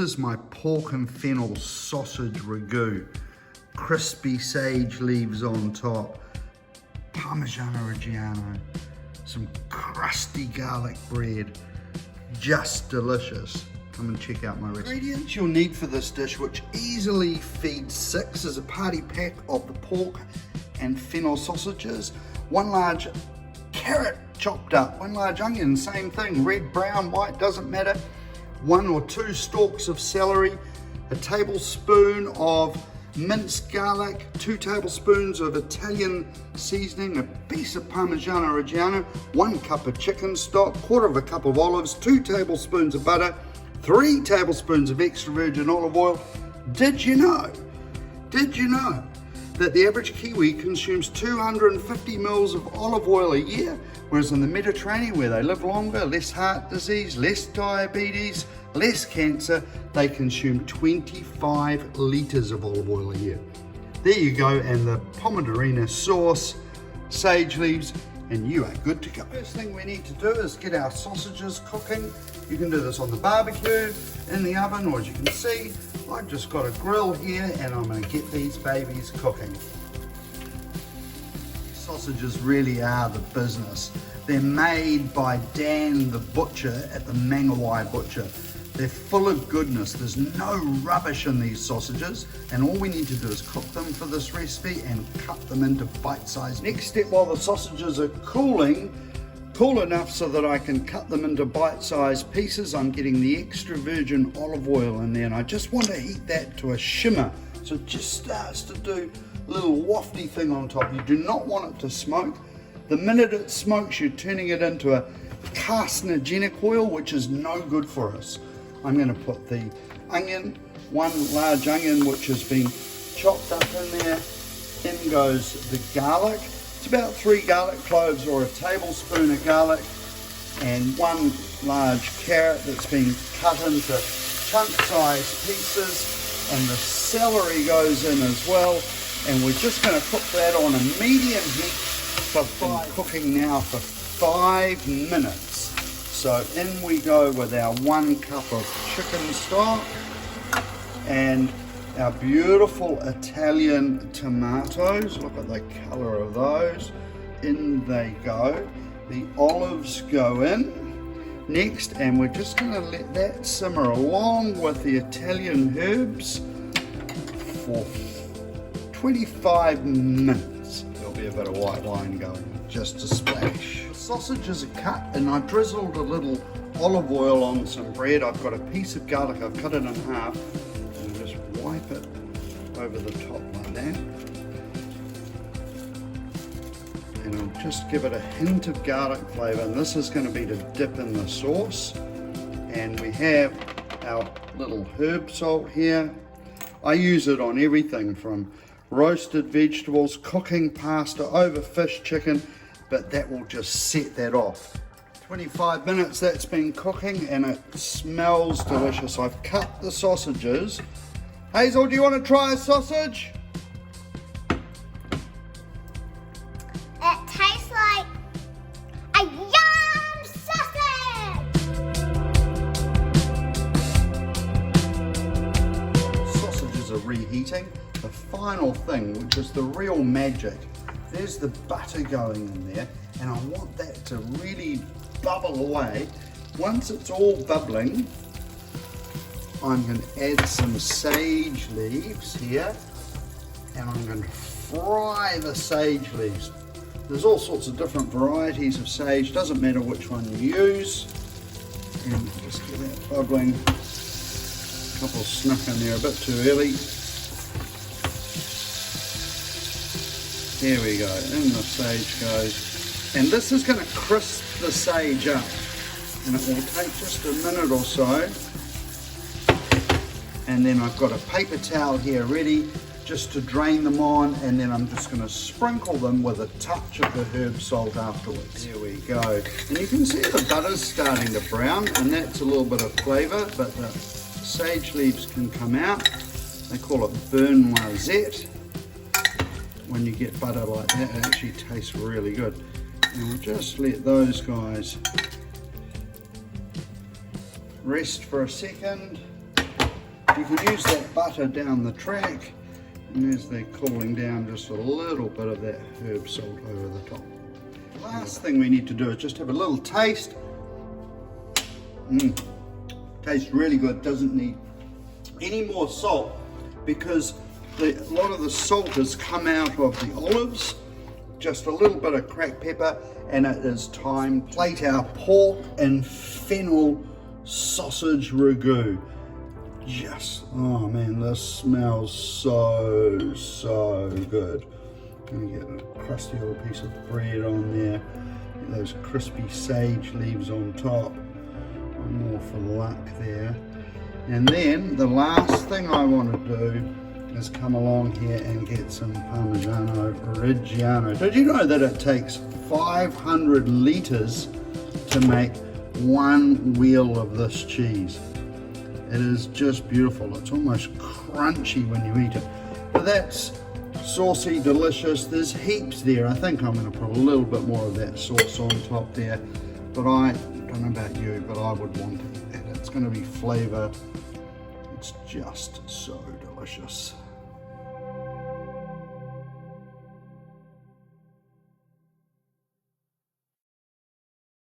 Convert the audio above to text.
This is my pork and fennel sausage ragu. Crispy sage leaves on top, Parmigiano Reggiano, some crusty garlic bread, just delicious. Come and check out my recipe. Ingredients you'll need for this dish, which easily feeds 6, is a party pack of the pork and fennel sausages, 1 large carrot chopped up, 1 large onion, same thing, red, brown, white, doesn't matter, 1 or 2 stalks of celery, a tablespoon of minced garlic, 2 tablespoons of Italian seasoning, a piece of Parmigiano Reggiano, 1 cup of chicken stock, 1/4 cup of olives, 2 tablespoons of butter, 3 tablespoons of extra virgin olive oil. Did you know that the average Kiwi consumes 250 mils of olive oil a year, whereas in the Mediterranean, where they live longer, less heart disease, less diabetes, less cancer, they consume 25 litres of olive oil a year. There you go, and the pomodorina sauce, sage leaves, and you are good to go. First thing we need to do is get our sausages cooking. You can do this on the barbecue, in the oven, or as you can see, I've just got a grill here and I'm going to get these babies cooking. Sausages really are the business. They're made by Dan the butcher at the Mangawai Butcher. They're full of goodness. There's no rubbish in these sausages, and all we need to do is cook them for this recipe and cut them into bite-sized. Next step, while the sausages are cooling, cool enough so that I can cut them into bite-sized pieces, I'm getting the extra virgin olive oil in there, and I just want to heat that to a shimmer so it just starts to do a little wafty thing on top. You do not want it to smoke. The minute it smokes, you're turning it into a carcinogenic oil, which is no good for us. I'm going to put the onion, 1 large onion which has been chopped up in there. In goes the garlic. It's about 3 garlic cloves or a tablespoon of garlic, and 1 large carrot that's been cut into chunk-sized pieces, and the celery goes in as well, and we're just going to cook that on a medium heat for 5. Cooking now for 5 minutes. So in we go with our 1 cup of chicken stock and our beautiful Italian tomatoes. Look at the colour of those. In they go. The olives go in next, and we're just going to let that simmer along with the Italian herbs for 25 minutes. There'll be a bit of white wine going, just a splash. The sausages are cut, and I drizzled a little olive oil on some bread. I've got a piece of garlic, I've cut it in half, and just wipe it over the top like that. And I'll just give it a hint of garlic flavour, and this is going to be to dip in the sauce. And we have our little herb salt here. I use it on everything from roasted vegetables, cooking pasta, over fish, chicken, but that will just set that off. 25 minutes that's been cooking, and it smells delicious. I've cut the sausages. Hazel, do you want to try a sausage? It tastes like a yum sausage! Sausages are reheating. The final thing, which is the real magic, there's the butter going in there, and I want that to really bubble away. Once it's all bubbling, I'm going to add some sage leaves here, and I'm going to fry the sage leaves. There's all sorts of different varieties of sage, doesn't matter which one you use. And just get that bubbling. A couple snuck in there a bit too early. Here we go, in the sage goes. And this is going to crisp the sage up. And it will take just a minute or so. And then I've got a paper towel here ready just to drain them on, and then I'm just going to sprinkle them with a touch of the herb salt afterwards. There we go. And you can see the butter's starting to brown, and that's a little bit of flavour, but the sage leaves can come out. They call it burn noisette. When you get butter like that, it actually tastes really good. And we'll just let those guys rest for a second. You can use that butter down the track, and as they're cooling down, just a little bit of that herb salt over the top. Last thing we need to do is just have a little taste. Tastes really good. Doesn't need any more salt because a lot of the salt has come out of the olives. Just a little bit of cracked pepper, and it is time to plate our pork and fennel sausage ragu. Oh man, this smells so good. Let me get a crusty little piece of bread on there. Get those crispy sage leaves on top. One more for luck there. And then the last thing I want to do is come along here and get some Parmigiano Reggiano. Did you know that it takes 500 litres to make one wheel of this cheese? It is just beautiful. It's almost crunchy when you eat it. But that's saucy, delicious. There's heaps there. I think I'm going to put a little bit more of that sauce on top there. But I don't know about you, but I would want it. It's going to be flavour. It's just so delicious.